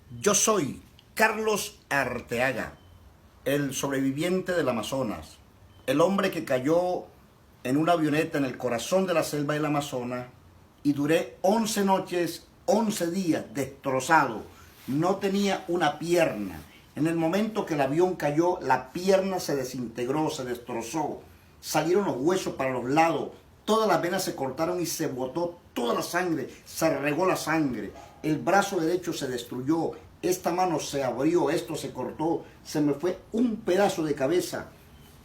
Yo soy Carlos Arteaga, el sobreviviente del Amazonas, el hombre que cayó en una avioneta en el corazón de la selva del Amazonas y duré 11 noches, 11 días destrozado. No tenía una pierna. En el momento que el avión cayó, la pierna se desintegró, se destrozó. Salieron los huesos para los lados, todas las venas se cortaron y se botó toda la sangre, se regó la sangre. El brazo derecho se destruyó, esta mano se abrió, esto se cortó, se me fue un pedazo de cabeza.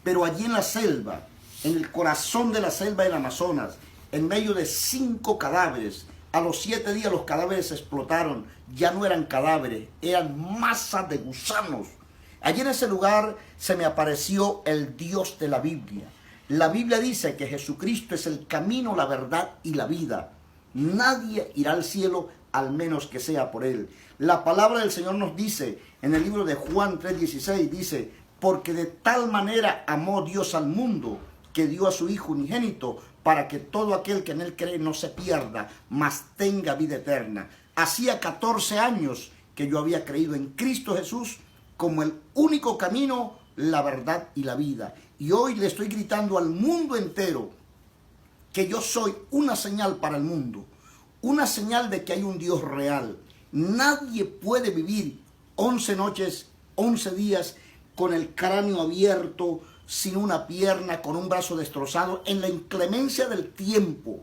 Pero allí en la selva, en el corazón de la selva del Amazonas, en medio de 5 cadáveres, a los 7 días los cadáveres explotaron, ya no eran cadáveres, eran masas de gusanos. Allí en ese lugar se me apareció el Dios de la Biblia. La Biblia dice que Jesucristo es el camino, la verdad y la vida. Nadie irá al cielo al menos que sea por Él. La palabra del Señor nos dice en el libro de Juan 3:16, dice, porque de tal manera amó Dios al mundo que dio a su Hijo unigénito para que todo aquel que en Él cree no se pierda, mas tenga vida eterna. Hacía 14 años que yo había creído en Cristo Jesús como el único camino, la verdad y la vida. Y hoy le estoy gritando al mundo entero que yo soy una señal para el mundo, una señal de que hay un Dios real. Nadie puede vivir 11 noches, 11 días con el cráneo abierto, sin una pierna, con un brazo destrozado, en la inclemencia del tiempo,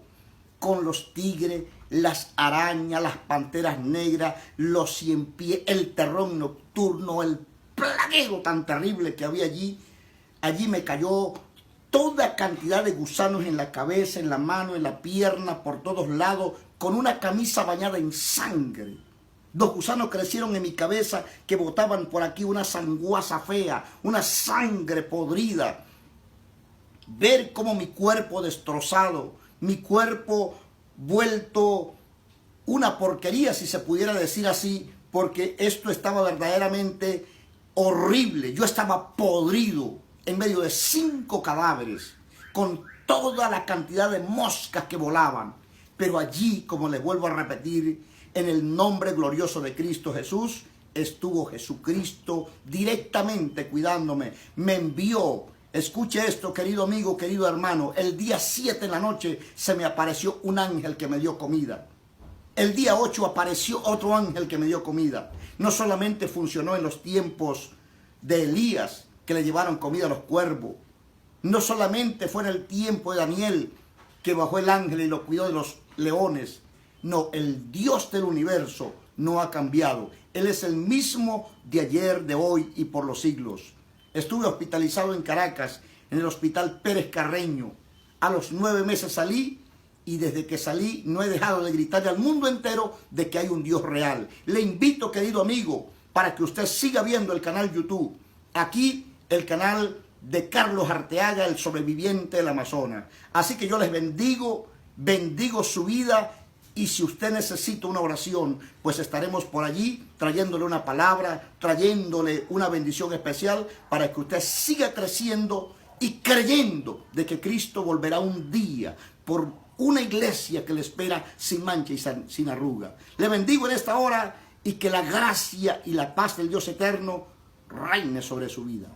con los tigres, las arañas, las panteras negras, los ciempiés, el terror nocturno, el plagueo tan terrible que había allí. Allí me cayó toda cantidad de gusanos en la cabeza, en la mano, en la pierna, por todos lados, con una camisa bañada en sangre. Los gusanos crecieron en mi cabeza que botaban por aquí una sanguaza fea, una sangre podrida. Ver cómo mi cuerpo destrozado, mi cuerpo vuelto una porquería, si se pudiera decir así, porque esto estaba verdaderamente horrible. Yo estaba podrido en medio de 5 cadáveres, con toda la cantidad de moscas que volaban. Pero allí, como les vuelvo a repetir, en el nombre glorioso de Cristo Jesús, estuvo Jesucristo directamente cuidándome. Me envió, escuche esto, querido amigo, querido hermano, el día 7 en la noche se me apareció un ángel que me dio comida. El día 8 apareció otro ángel que me dio comida. No solamente funcionó en los tiempos de Elías, que le llevaron comida a los cuervos. No solamente fue en el tiempo de Daniel, que bajó el ángel y lo cuidó de los leones. No, el Dios del universo no ha cambiado. Él es el mismo de ayer, de hoy y por los siglos. Estuve hospitalizado en Caracas, en el hospital Pérez Carreño. A los 9 meses salí y desde que salí no he dejado de gritarle al mundo entero de que hay un Dios real. Le invito, querido amigo, para que usted siga viendo el canal YouTube. Aquí el canal de Carlos Arteaga, el sobreviviente del Amazonas. Así que yo les bendigo, bendigo su vida. Y si usted necesita una oración, pues estaremos por allí trayéndole una palabra, trayéndole una bendición especial para que usted siga creciendo y creyendo de que Cristo volverá un día por una iglesia que le espera sin mancha y sin arruga. Le bendigo en esta hora y que la gracia y la paz del Dios eterno reine sobre su vida.